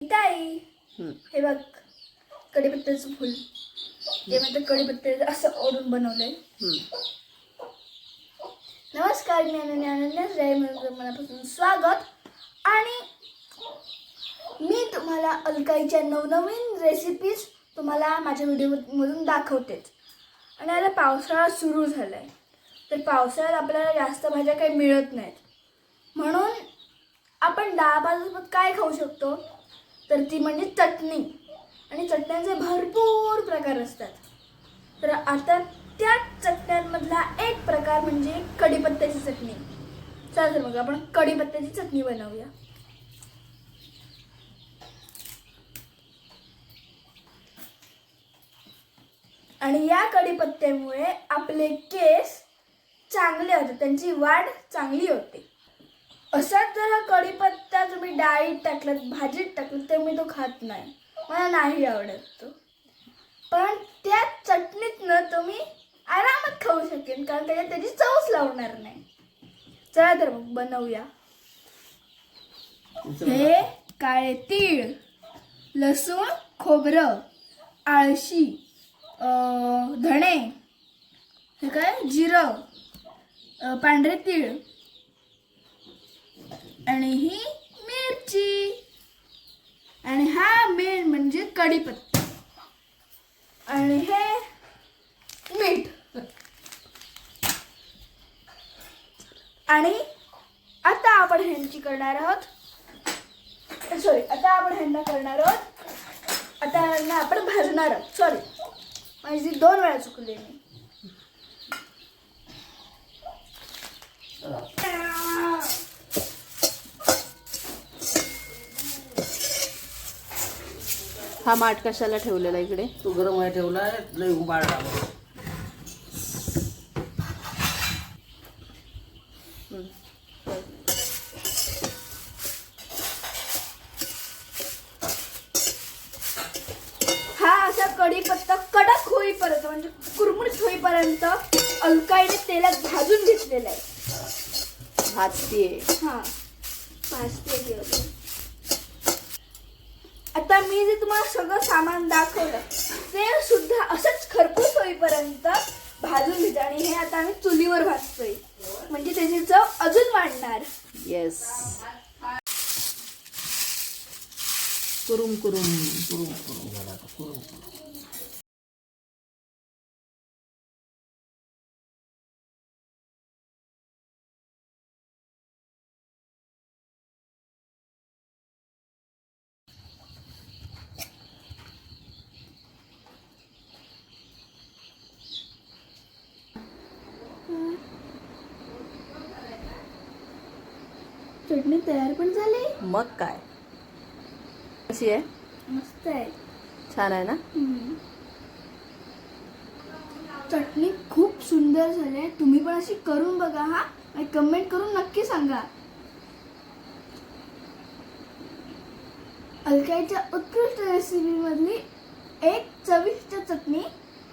ताई हे बघ कढीपत्त्याचं फुल ते म्हणजे कढीपत्त्याचं असं ओढून बनवलंय. नमस्कार, मी अनन्या मनापासून स्वागत. आणि मी तुम्हाला अलकाईच्या नवनवीन रेसिपीज तुम्हाला माझ्या व्हिडिओमधून दाखवतेच. आणि आता पावसाळा सुरू झालाय, तर पावसाळ्यात आपल्याला जास्त भाज्या काही मिळत नाहीत, म्हणून आपण डाळ भाजीसोबत काय खाऊ शकतो तर ती म्हणजे चटणी. आणि चटण्यांचे भरपूर प्रकार असतात. तर आता त्या चटण्यांमधला एक प्रकार म्हणजे कढीपत्त्याची चटणी. चला तर मग आपण कढीपत्त्याची चटणी बनवूया. आणि या कढीपत्त्यामुळे आपले केस चांगले होते, त्यांची वाढ चांगली होते. असाच जर हा कढीपत्ता तुम्ही डाळीत टाकलात, भाजीत टाकलात तर मी तो खात नाही, मला नाही आवडत तो. पण त्या चटणीतनं तुम्ही आरामात खाऊ शकेन, कारण त्याच्यात त्याची चवच लावणार नाही. चला तर मग बनवूया. हे काळे तीळ, लसूण, खोबरं, आळशी, धणे, हे काय जिरं, पांढरे तीळ आणि ही मिरची. आणि हा मेन म्हणजे कढीपत्ता आणि हे मीठ. आणि आता आपण ह्यांची करणार आहोत, आता आपण भाजणार आहोत. माझी 2 वेळा चुकले मी. हा माठ कशाला ठेवलेला इकडे? तो गरम आहे ठेवलाय, लय उबाळला. हा असा कढीपत्ता कडक होईपर्यंत म्हणजे कुरमुरीत होईपर्यंत अलकाईने तेलात भाजून घेतलेला आहे. भाजतीये. हा भाजते. आता मी जे तुम्हाला सगळं सामान दाखवलं ते सुद्धा असंच खरपूस होईपर्यंत भाजून घेतो. आणि हे आता आम्ही चुलीवर भाजतोय, म्हणजे त्याची चव अजून वाढणार. येस. कुरुम कुरुम कुरुम कुरुम झाला आता, कुरुम कुरुम. चटणी तयार पण झाली. मग काय, कशी आहे? मस्त आहे, छान आहे ना? चटणी खूप सुंदर झाली. तुम्ही पण अशी करून बघा हा, आणि कमेंट करून नक्की सांगा. अलकाईच्या उत्कृष्ट रेसिपी मधली एक चविष्ट चटणी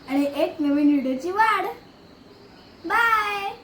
आणि एक नवीन व्हिडिओची वाढ. बाय.